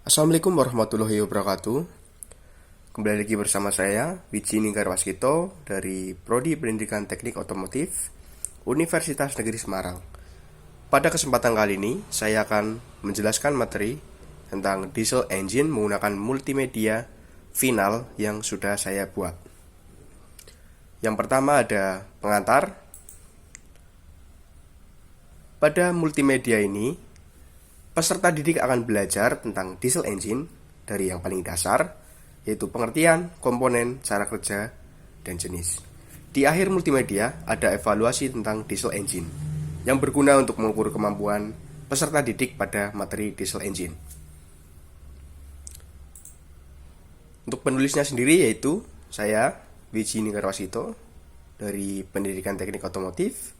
Assalamualaikum warahmatullahi wabarakatuh. Kembali lagi bersama saya, Wiji Ninggar Waskito dari Prodi Pendidikan Teknik Otomotif Universitas Negeri Semarang. Pada kesempatan kali ini, saya akan menjelaskan materi tentang diesel engine menggunakan multimedia final yang sudah saya buat. Yang pertama ada pengantar. Pada multimedia ini, peserta didik akan belajar tentang diesel engine dari yang paling dasar, yaitu pengertian, komponen, cara kerja, dan jenis. Di akhir multimedia ada evaluasi tentang diesel engine yang berguna untuk mengukur kemampuan peserta didik pada materi diesel engine. Untuk penulisnya sendiri yaitu saya, Wiji Ninggarwasito, dari Pendidikan Teknik Otomotif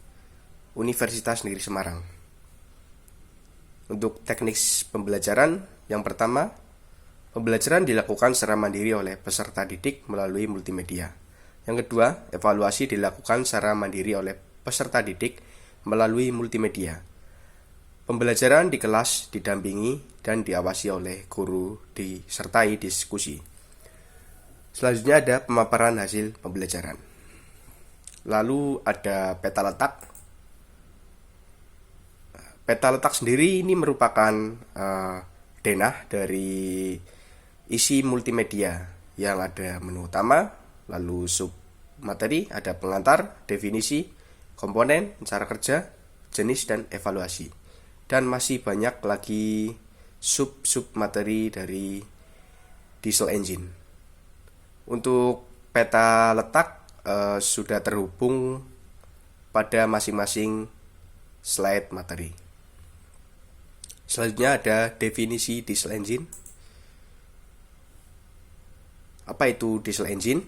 Universitas Negeri Semarang. Untuk teknik pembelajaran, yang pertama, pembelajaran dilakukan secara mandiri oleh peserta didik melalui multimedia. Yang kedua, evaluasi dilakukan secara mandiri oleh peserta didik melalui multimedia. Pembelajaran di kelas didampingi dan diawasi oleh guru disertai diskusi. Selanjutnya ada pemaparan hasil pembelajaran. Lalu ada peta letak. Peta letak sendiri ini merupakan denah dari isi multimedia yang ada menu utama, lalu sub materi, ada pengantar, definisi, komponen, cara kerja, jenis, dan evaluasi. Dan masih banyak lagi sub-sub materi dari diesel engine. Untuk peta letak sudah terhubung pada masing-masing slide materi. Selanjutnya ada definisi diesel engine. Apa itu diesel engine?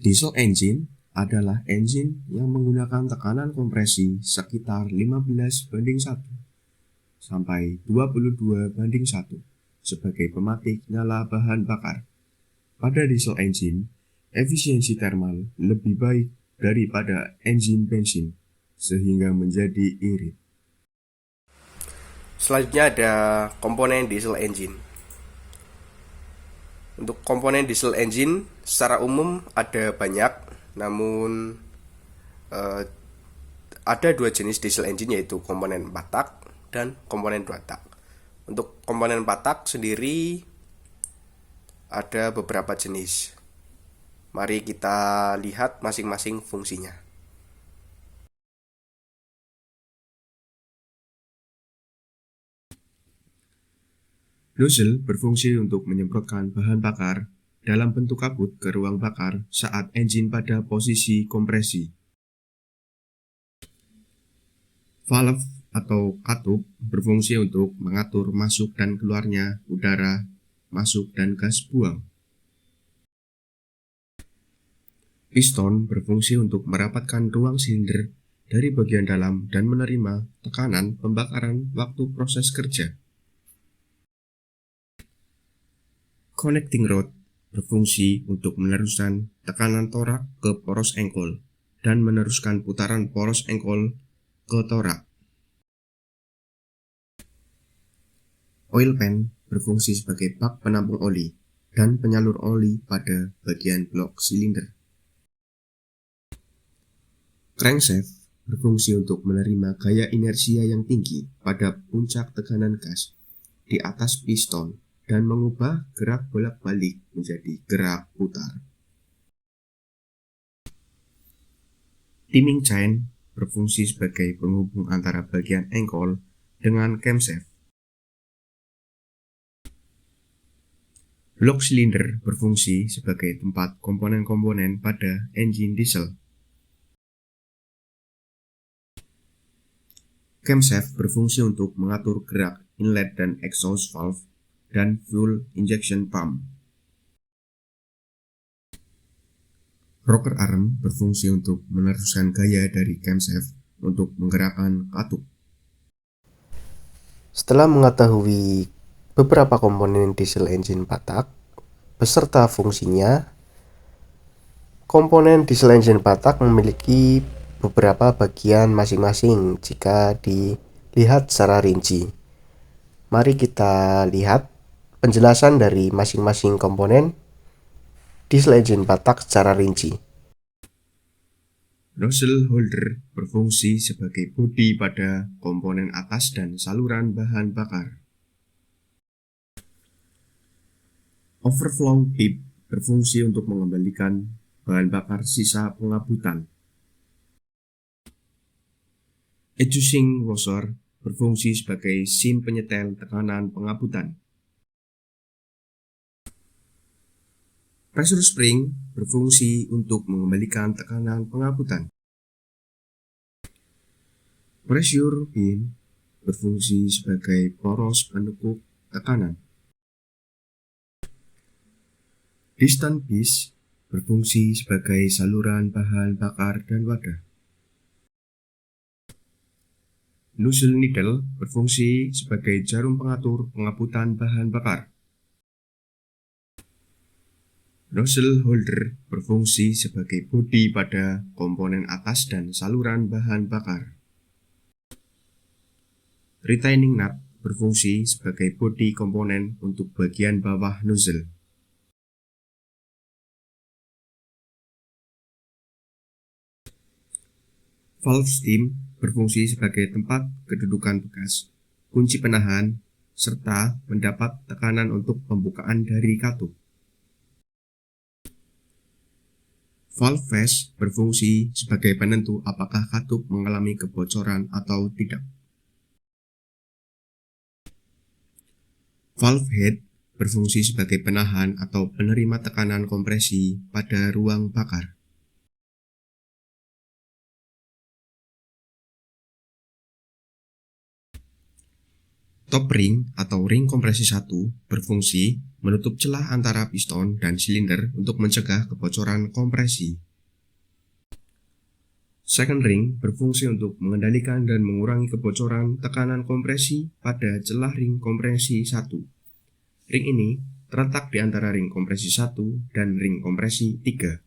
Diesel engine adalah engine yang menggunakan tekanan kompresi sekitar 15:1 sampai 22:1 sebagai pematik nyala bahan bakar. Pada diesel engine, efisiensi thermal lebih baik daripada engine bensin, sehingga menjadi irit. Selanjutnya ada komponen diesel engine. Untuk komponen diesel engine secara umum ada banyak, namun ada dua jenis diesel engine, yaitu komponen 4 tak dan komponen 2 tak. Untuk komponen 4 tak sendiri ada beberapa jenis. Mari kita lihat masing-masing fungsinya. Nozzle berfungsi untuk menyemprotkan bahan bakar dalam bentuk kabut ke ruang bakar saat engine pada posisi kompresi. Valve atau katup berfungsi untuk mengatur masuk dan keluarnya udara masuk dan gas buang. Piston berfungsi untuk merapatkan ruang silinder dari bagian dalam dan menerima tekanan pembakaran waktu proses kerja. Connecting rod berfungsi untuk meneruskan tekanan torak ke poros engkol dan meneruskan putaran poros engkol ke torak. Oil pan berfungsi sebagai bak penampung oli dan penyalur oli pada bagian blok silinder. Crankshaft berfungsi untuk menerima gaya inersia yang tinggi pada puncak tekanan gas di atas piston dan mengubah gerak bolak-balik menjadi gerak putar. Timing chain berfungsi sebagai penghubung antara bagian engkol dengan camshaft. Blok silinder berfungsi sebagai tempat komponen-komponen pada engine diesel. Camshaft berfungsi untuk mengatur gerak inlet dan exhaust valve dan fuel injection pump. Rocker arm berfungsi untuk meneruskan gaya dari camshaft untuk menggerakkan katup. Setelah mengetahui beberapa komponen diesel engine 4 tak beserta fungsinya, komponen diesel engine 4 tak memiliki beberapa bagian masing-masing jika di lihat secara rinci. Mari kita lihat penjelasan dari masing-masing komponen di slide Gen 4 tak secara rinci. Nozzle holder berfungsi sebagai bodi pada komponen atas dan saluran bahan bakar. Overflow tip berfungsi untuk mengembalikan bahan bakar sisa pengabutan. Adjusting washer berfungsi sebagai sim penyetel tekanan pengabutan. Pressure spring berfungsi untuk mengembalikan tekanan pengabutan. Pressure pin berfungsi sebagai poros penekuk tekanan. Piston piece berfungsi sebagai saluran bahan bakar dan wadah. Nozzle needle berfungsi sebagai jarum pengatur pengabutan bahan bakar. Nozzle holder berfungsi sebagai bodi pada komponen atas dan saluran bahan bakar. Retaining nut berfungsi sebagai bodi komponen untuk bagian bawah nozzle. Valve stem berfungsi sebagai tempat kedudukan bekas, kunci penahan, serta mendapat tekanan untuk pembukaan dari katup. Valve face berfungsi sebagai penentu apakah katup mengalami kebocoran atau tidak. Valve head berfungsi sebagai penahan atau penerima tekanan kompresi pada ruang bakar. Top ring atau ring kompresi 1 berfungsi menutup celah antara piston dan silinder untuk mencegah kebocoran kompresi. Second ring berfungsi untuk mengendalikan dan mengurangi kebocoran tekanan kompresi pada celah ring kompresi 1. Ring ini terletak di antara ring kompresi 1 dan ring kompresi 3.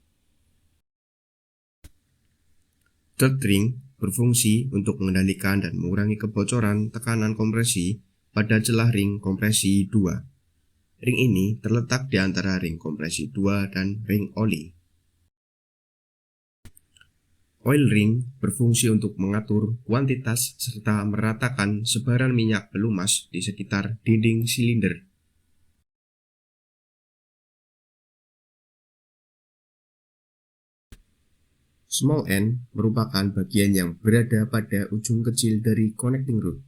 Third ring berfungsi untuk mengendalikan dan mengurangi kebocoran tekanan kompresi pada celah ring kompresi 2. Ring ini terletak di antara ring kompresi 2 dan ring oli. Oil ring berfungsi untuk mengatur kuantitas serta meratakan sebaran minyak pelumas di sekitar dinding silinder. Small end merupakan bagian yang berada pada ujung kecil dari connecting rod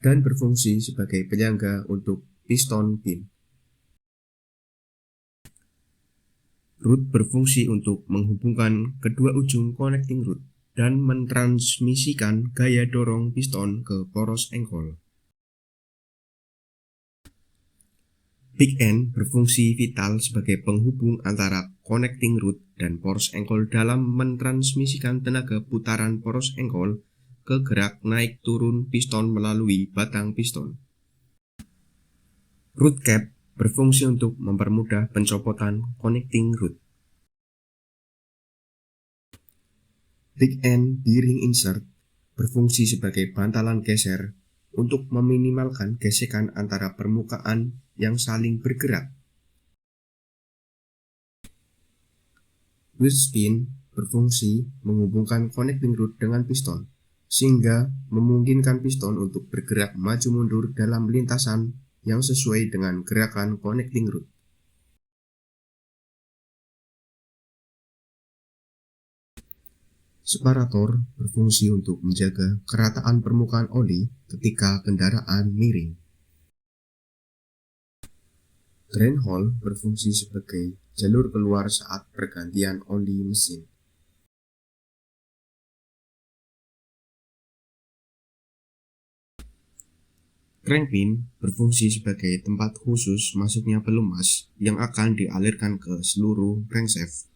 dan berfungsi sebagai penyangga untuk piston pin. Rod berfungsi untuk menghubungkan kedua ujung connecting rod dan mentransmisikan gaya dorong piston ke poros engkol. Big end berfungsi vital sebagai penghubung antara connecting rod dan poros engkol dalam mentransmisikan tenaga putaran poros engkol ke gerak naik turun piston melalui batang piston. Rod cap berfungsi untuk mempermudah pencopotan connecting rod. Big end bearing insert berfungsi sebagai bantalan geser untuk meminimalkan gesekan antara permukaan yang saling bergerak. Wheel spin berfungsi menghubungkan connecting rod dengan piston, sehingga memungkinkan piston untuk bergerak maju mundur dalam lintasan yang sesuai dengan gerakan connecting rod. Separator berfungsi untuk menjaga kerataan permukaan oli ketika kendaraan miring. Drain hole berfungsi sebagai jalur keluar saat pergantian oli mesin. Crankpin berfungsi sebagai tempat khusus masuknya pelumas yang akan dialirkan ke seluruh crankshaft.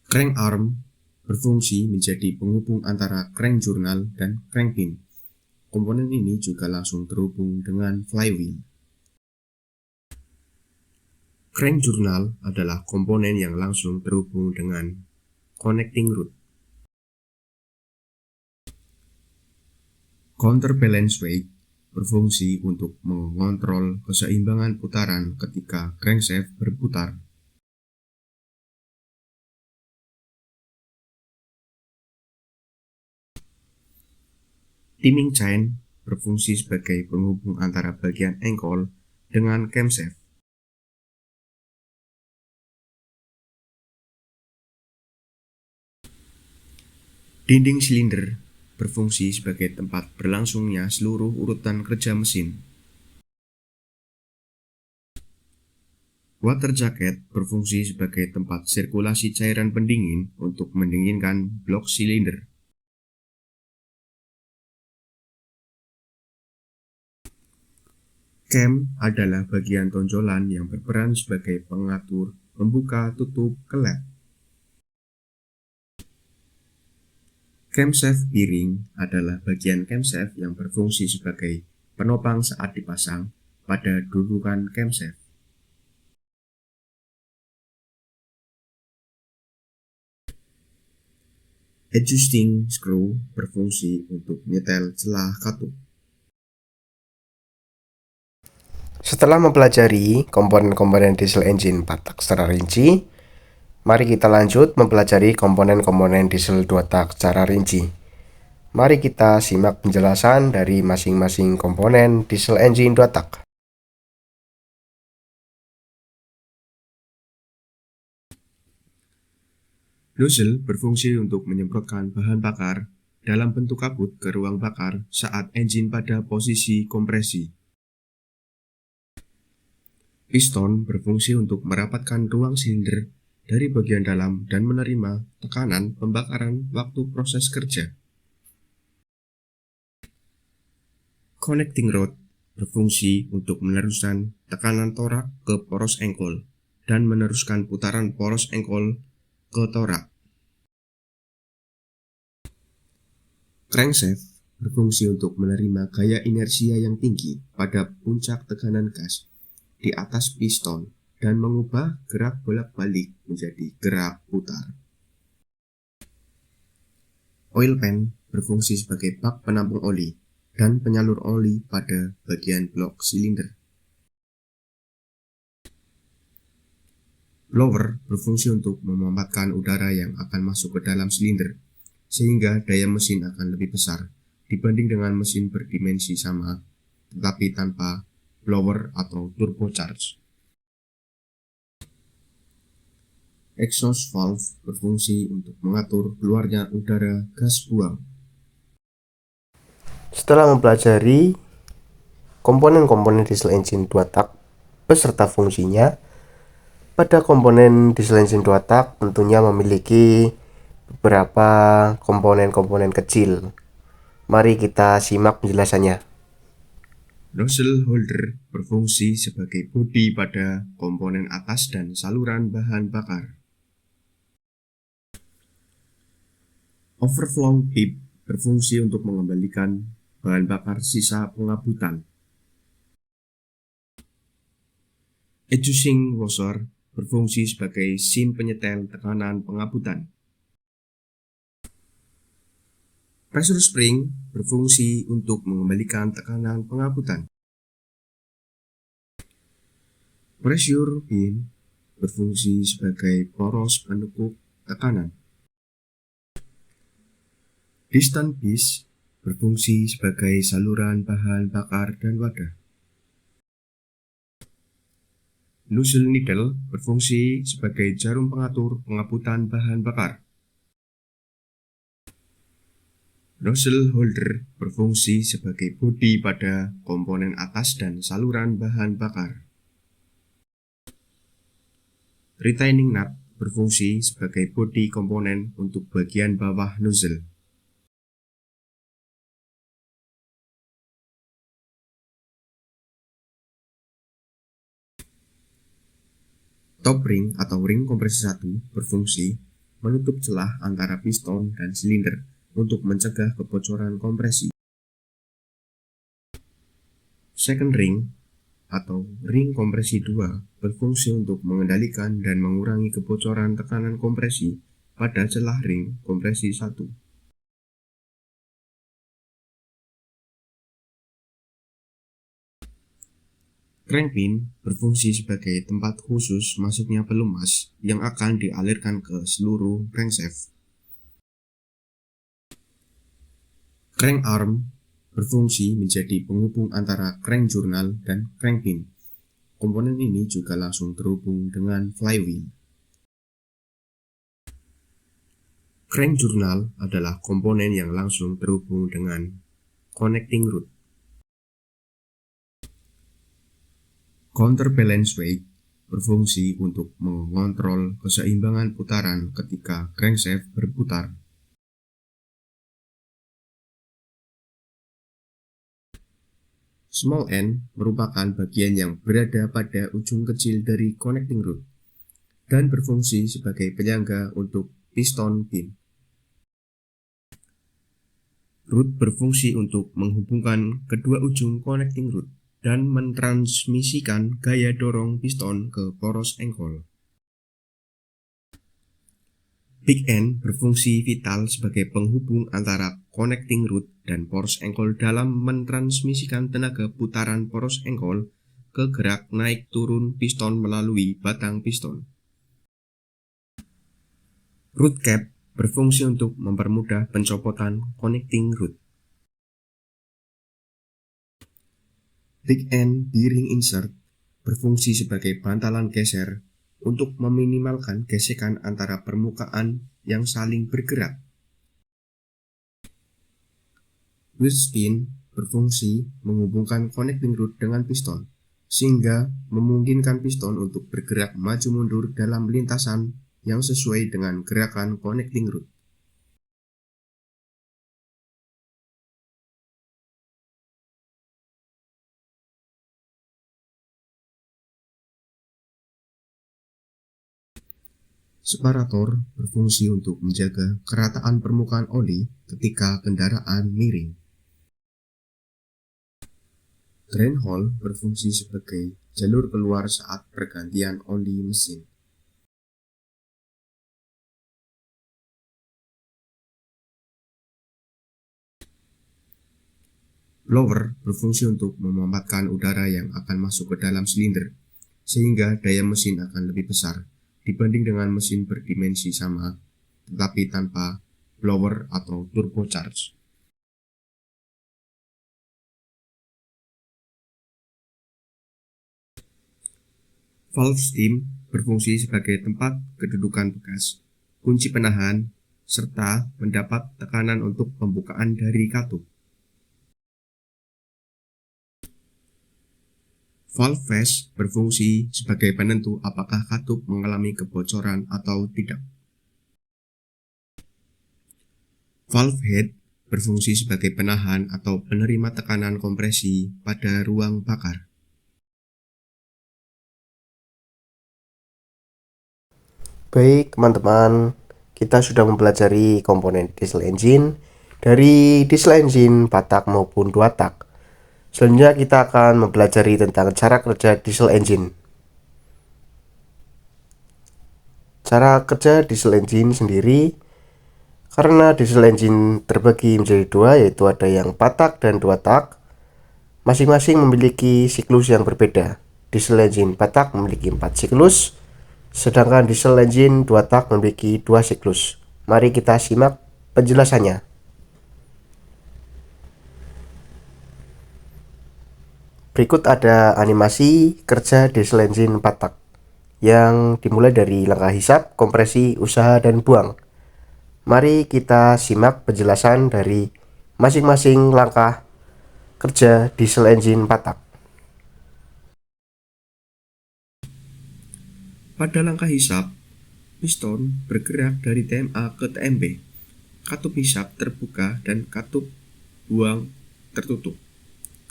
Crank arm berfungsi menjadi penghubung antara crank journal dan crankpin. Komponen ini juga langsung terhubung dengan flywheel. Crank journal adalah komponen yang langsung terhubung dengan connecting rod. Counterbalance weight berfungsi untuk mengontrol keseimbangan putaran ketika crankshaft berputar. Timing chain berfungsi sebagai penghubung antara bagian engkol dengan camshaft. Dinding silinder berfungsi sebagai tempat berlangsungnya seluruh urutan kerja mesin. Water jacket berfungsi sebagai tempat sirkulasi cairan pendingin untuk mendinginkan blok silinder. Cam adalah bagian tonjolan yang berperan sebagai pengatur membuka tutup kelep. Camshaft piring adalah bagian camshaft yang berfungsi sebagai penopang saat dipasang pada dudukan camshaft. Adjusting screw berfungsi untuk nyetel celah katup. Setelah mempelajari komponen-komponen diesel engine 4 tak secara rinci, mari kita lanjut mempelajari komponen-komponen diesel 2 tak secara rinci. Mari kita simak penjelasan dari masing-masing komponen diesel engine 2 tak. Nozzle berfungsi untuk menyemprotkan bahan bakar dalam bentuk kabut ke ruang bakar saat engine pada posisi kompresi. Piston berfungsi untuk merapatkan ruang silinder dari bagian dalam dan menerima tekanan pembakaran waktu proses kerja. Connecting rod berfungsi untuk meneruskan tekanan torak ke poros engkol dan meneruskan putaran poros engkol ke torak. Crankshaft berfungsi untuk menerima gaya inersia yang tinggi pada puncak tekanan gas di atas piston dan mengubah gerak bolak-balik menjadi gerak putar. Oil pan berfungsi sebagai bak penampung oli dan penyalur oli pada bagian blok silinder. Blower berfungsi untuk memanfaatkan udara yang akan masuk ke dalam silinder, sehingga daya mesin akan lebih besar dibanding dengan mesin berdimensi sama, tetapi tanpa blower atau turbocharge. Exhaust valve berfungsi untuk mengatur keluarnya udara gas buang. Setelah mempelajari komponen-komponen diesel engine 2 tak beserta fungsinya, pada komponen diesel engine 2 tak tentunya memiliki beberapa komponen-komponen kecil. Mari kita simak penjelasannya. Nozzle holder berfungsi sebagai bodi pada komponen atas dan saluran bahan bakar. Overflow tip berfungsi untuk mengembalikan bahan bakar sisa pengabutan. Adjusting washer berfungsi sebagai sim penyetel tekanan pengabutan. Pressure spring berfungsi untuk mengembalikan tekanan pengabutan. Pressure pin berfungsi sebagai poros penekuk tekanan. Piston piece berfungsi sebagai saluran bahan bakar dan wadah. Nozzle needle berfungsi sebagai jarum pengatur pengabutan bahan bakar. Nozzle holder berfungsi sebagai bodi pada komponen atas dan saluran bahan bakar. Retaining nut berfungsi sebagai bodi komponen untuk bagian bawah nozzle. Top ring atau ring kompresi 1 berfungsi menutup celah antara piston dan silinder untuk mencegah kebocoran kompresi. Second ring atau ring kompresi 2 berfungsi untuk mengendalikan dan mengurangi kebocoran tekanan kompresi pada celah ring kompresi 1. Crankpin berfungsi sebagai tempat khusus masuknya pelumas yang akan dialirkan ke seluruh crankshaft. Crankarm berfungsi menjadi penghubung antara crank jurnal dan crankpin. Komponen ini juga langsung terhubung dengan flywheel. Crank jurnal adalah komponen yang langsung terhubung dengan connecting rod. Counterbalance weight berfungsi untuk mengontrol keseimbangan putaran ketika crankshaft berputar. Small end merupakan bagian yang berada pada ujung kecil dari connecting rod dan berfungsi sebagai penyangga untuk piston pin. Rod berfungsi untuk menghubungkan kedua ujung connecting rod dan mentransmisikan gaya dorong piston ke poros engkol. Big end berfungsi vital sebagai penghubung antara connecting rod dan poros engkol dalam mentransmisikan tenaga putaran poros engkol ke gerak naik turun piston melalui batang piston. Rod cap berfungsi untuk mempermudah pencopotan connecting rod. Big end bearing insert berfungsi sebagai bantalan geser untuk meminimalkan gesekan antara permukaan yang saling bergerak. Wheel spin berfungsi menghubungkan connecting rod dengan piston, sehingga memungkinkan piston untuk bergerak maju mundur dalam lintasan yang sesuai dengan gerakan connecting rod. Separator berfungsi untuk menjaga kerataan permukaan oli ketika kendaraan miring. Drain hole berfungsi sebagai jalur keluar saat pergantian oli mesin. Blower berfungsi untuk memanfaatkan udara yang akan masuk ke dalam silinder, sehingga daya mesin akan lebih besar dibanding dengan mesin berdimensi sama, tetapi tanpa blower atau turbocharge. Valve stem berfungsi sebagai tempat kedudukan bekas, kunci penahan, serta mendapat tekanan untuk pembukaan dari katup. Valve face berfungsi sebagai penentu apakah katup mengalami kebocoran atau tidak. Valve head berfungsi sebagai penahan atau penerima tekanan kompresi pada ruang bakar. Baik, teman-teman, kita sudah mempelajari komponen diesel engine dari diesel engine batak maupun dua tak. Selanjutnya kita akan mempelajari tentang cara kerja diesel engine. Cara kerja diesel engine sendiri, karena diesel engine terbagi menjadi dua, yaitu ada yang batak dan dua tak. Masing-masing memiliki siklus yang berbeda. Diesel engine batak memiliki 4 siklus, sedangkan diesel engine 2 tak memiliki 2 siklus. Mari kita simak penjelasannya. Berikut ada animasi kerja diesel engine 4 tak yang dimulai dari langkah hisap, kompresi, usaha, dan buang. Mari kita simak penjelasan dari masing-masing langkah kerja diesel engine 4 tak. Pada langkah hisap, piston bergerak dari TMA ke TMB. Katup hisap terbuka dan katup buang tertutup.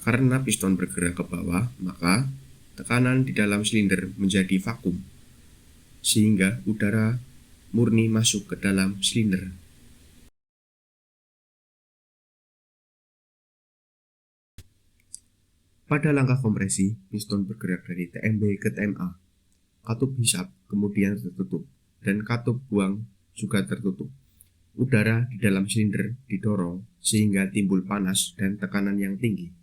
Karena piston bergerak ke bawah, maka tekanan di dalam silinder menjadi vakum, sehingga udara murni masuk ke dalam silinder. Pada langkah kompresi, piston bergerak dari TMB ke TMA. Katup hisap kemudian tertutup, dan katup buang juga tertutup. Udara di dalam silinder didorong sehingga timbul panas dan tekanan yang tinggi.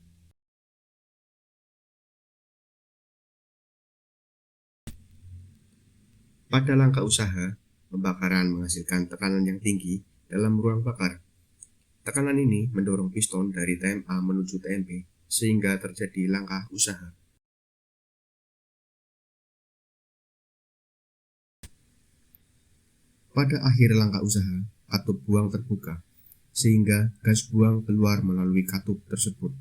Pada langkah usaha, pembakaran menghasilkan tekanan yang tinggi dalam ruang bakar. Tekanan ini mendorong piston dari TMA menuju TMB sehingga terjadi langkah usaha. Pada akhir langkah usaha, katup buang terbuka, sehingga gas buang keluar melalui katup tersebut.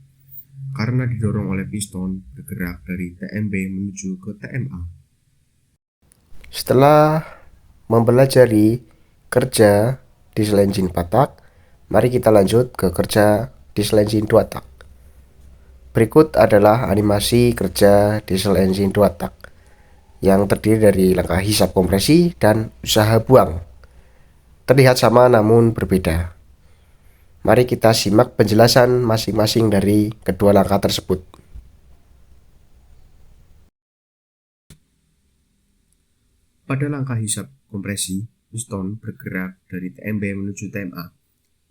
Karena didorong oleh piston bergerak dari TMB menuju ke TMA. Setelah mempelajari kerja diesel engine 4 tak, mari kita lanjut ke kerja diesel engine 2 tak. Berikut adalah animasi kerja diesel engine 2 tak yang terdiri dari langkah hisap kompresi dan usaha buang. Terlihat sama namun berbeda. Mari kita simak penjelasan masing-masing dari kedua langkah tersebut. Pada langkah hisap kompresi, piston bergerak dari TMB menuju TMA.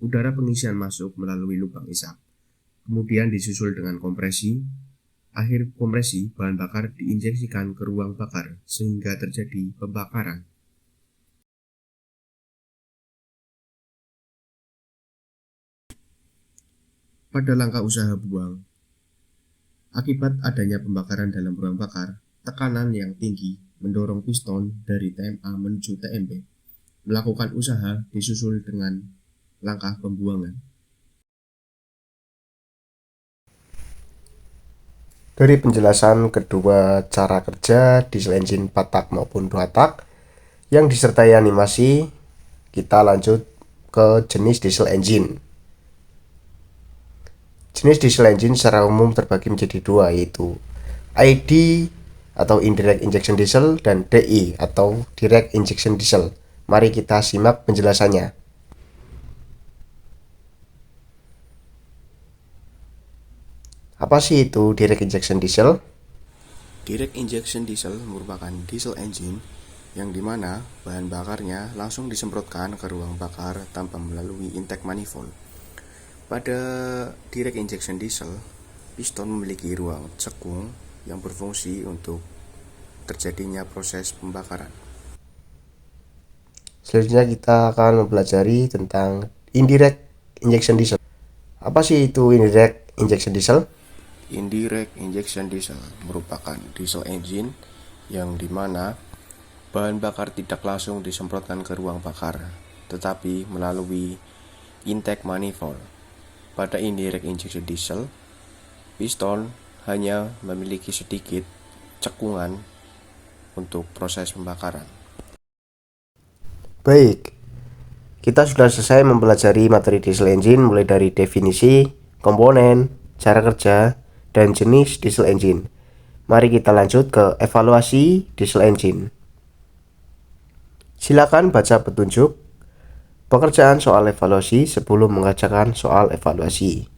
Udara pengisian masuk melalui lubang hisap. Kemudian disusul dengan kompresi. Akhir kompresi, bahan bakar diinjeksikan ke ruang bakar sehingga terjadi pembakaran. Pada langkah usaha buang, akibat adanya pembakaran dalam ruang bakar, tekanan yang tinggi mendorong piston dari TMA menuju TMB. Melakukan usaha disusul dengan langkah pembuangan. Dari penjelasan kedua cara kerja diesel engine 4 tak maupun 2 tak yang disertai animasi, kita lanjut ke jenis diesel engine. Jenis diesel engine secara umum terbagi menjadi dua, yaitu ID atau indirect injection diesel dan DI atau direct injection diesel. Mari kita simak penjelasannya. Apa sih itu direct injection diesel? Direct injection diesel merupakan diesel engine yang dimana bahan bakarnya langsung disemprotkan ke ruang bakar tanpa melalui intake manifold. Pada direct injection diesel, piston memiliki ruang cekung yang berfungsi untuk terjadinya proses pembakaran. Selanjutnya kita akan mempelajari tentang indirect injection diesel. Apa sih itu indirect injection diesel? Indirect injection diesel merupakan diesel engine yang dimana bahan bakar tidak langsung disemprotkan ke ruang bakar, tetapi melalui intake manifold. Pada indirect injection diesel, piston hanya memiliki sedikit cekungan untuk proses pembakaran. Baik, kita sudah selesai mempelajari materi diesel engine mulai dari definisi, komponen, cara kerja, dan jenis diesel engine. Mari kita lanjut ke evaluasi diesel engine. Silakan baca petunjuk pekerjaan soal evaluasi sebelum mengerjakan soal evaluasi.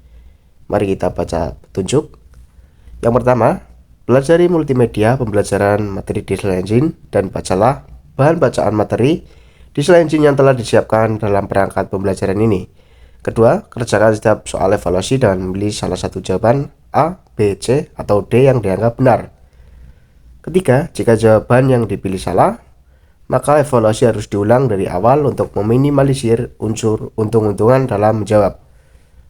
Mari kita baca petunjuk. Yang pertama, pelajari multimedia pembelajaran materi diesel engine dan bacalah bahan bacaan materi diesel engine yang telah disiapkan dalam perangkat pembelajaran ini. Kedua, kerjakan setiap soal evaluasi dan memilih salah satu jawaban A, B, C, atau D yang dianggap benar. Ketiga, jika jawaban yang dipilih salah, maka evaluasi harus diulang dari awal untuk meminimalisir unsur untung-untungan dalam menjawab.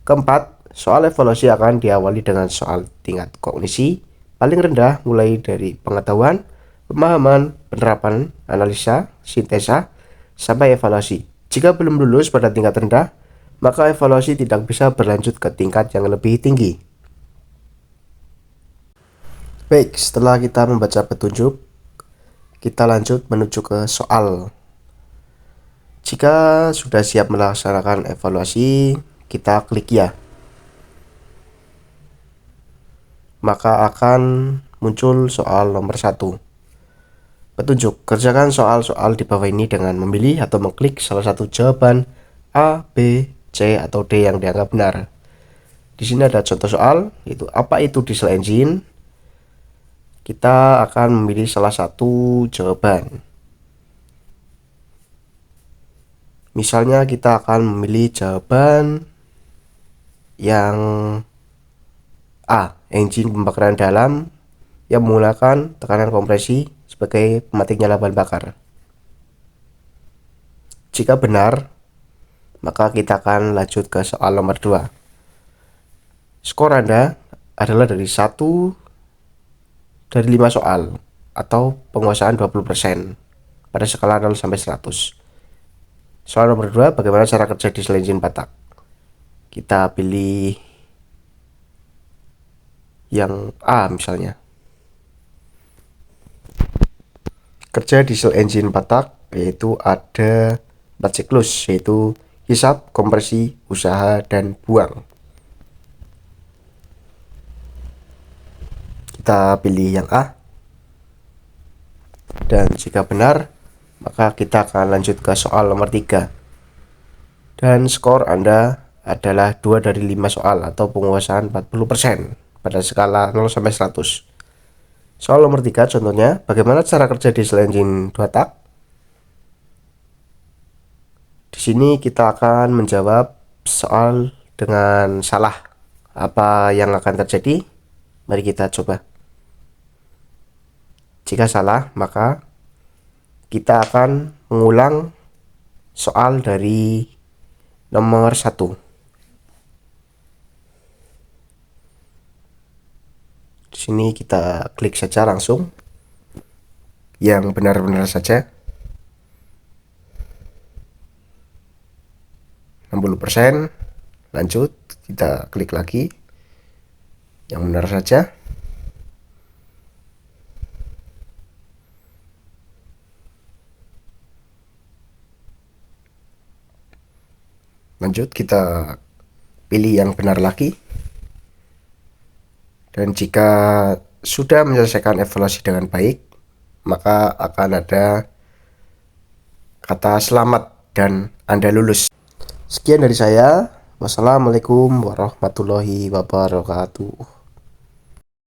Keempat, soal evaluasi akan diawali dengan soal tingkat kognisi paling rendah mulai dari pengetahuan, pemahaman, penerapan, analisa, sintesa, sampai evaluasi. Jika belum lulus pada tingkat rendah, maka evaluasi tidak bisa berlanjut ke tingkat yang lebih tinggi. Baik, setelah kita membaca petunjuk, kita lanjut menuju ke soal. Jika sudah siap melaksanakan evaluasi, kita klik ya. Maka akan muncul soal nomor 1. Petunjuk, kerjakan soal-soal di bawah ini dengan memilih atau mengklik salah satu jawaban A, B, C, atau D yang dianggap benar. Di sini ada contoh soal, yaitu apa itu diesel engine. Kita akan memilih salah satu jawaban. Misalnya kita akan memilih jawaban yang A, engine pembakaran dalam yang menggunakan tekanan kompresi sebagai pematik nyala bahan bakar. Jika benar, maka kita akan lanjut ke soal nomor 2. Skor Anda adalah dari 1 dari 5 soal atau penguasaan 20% pada skala 0 sampai 100. Soal nomor 2, bagaimana cara kerja diesel engine 4 tak? Kita pilih yang A misalnya. Kerja diesel engine 4 tak yaitu ada 4 siklus, yaitu hisap, kompresi, usaha, dan buang. Kita pilih yang A. Dan jika benar, maka kita akan lanjut ke soal nomor 3. Dan skor Anda adalah 2 dari 5 soal atau penguasaan 40% pada skala 0 sampai 100. Soal nomor 3 contohnya, bagaimana cara kerja diesel engine 2 tak? Di sini kita akan menjawab soal dengan salah. Apa yang akan terjadi? Mari kita coba. Jika salah, maka kita akan mengulang soal dari nomor 1. Di sini kita klik saja langsung yang benar-benar saja. 60%, lanjut, kita klik lagi yang benar saja. Lanjut, kita pilih yang benar lagi. Dan jika sudah menyelesaikan evaluasi dengan baik, maka akan ada kata selamat dan Anda lulus. Sekian dari saya. Wassalamualaikum warahmatullahi wabarakatuh.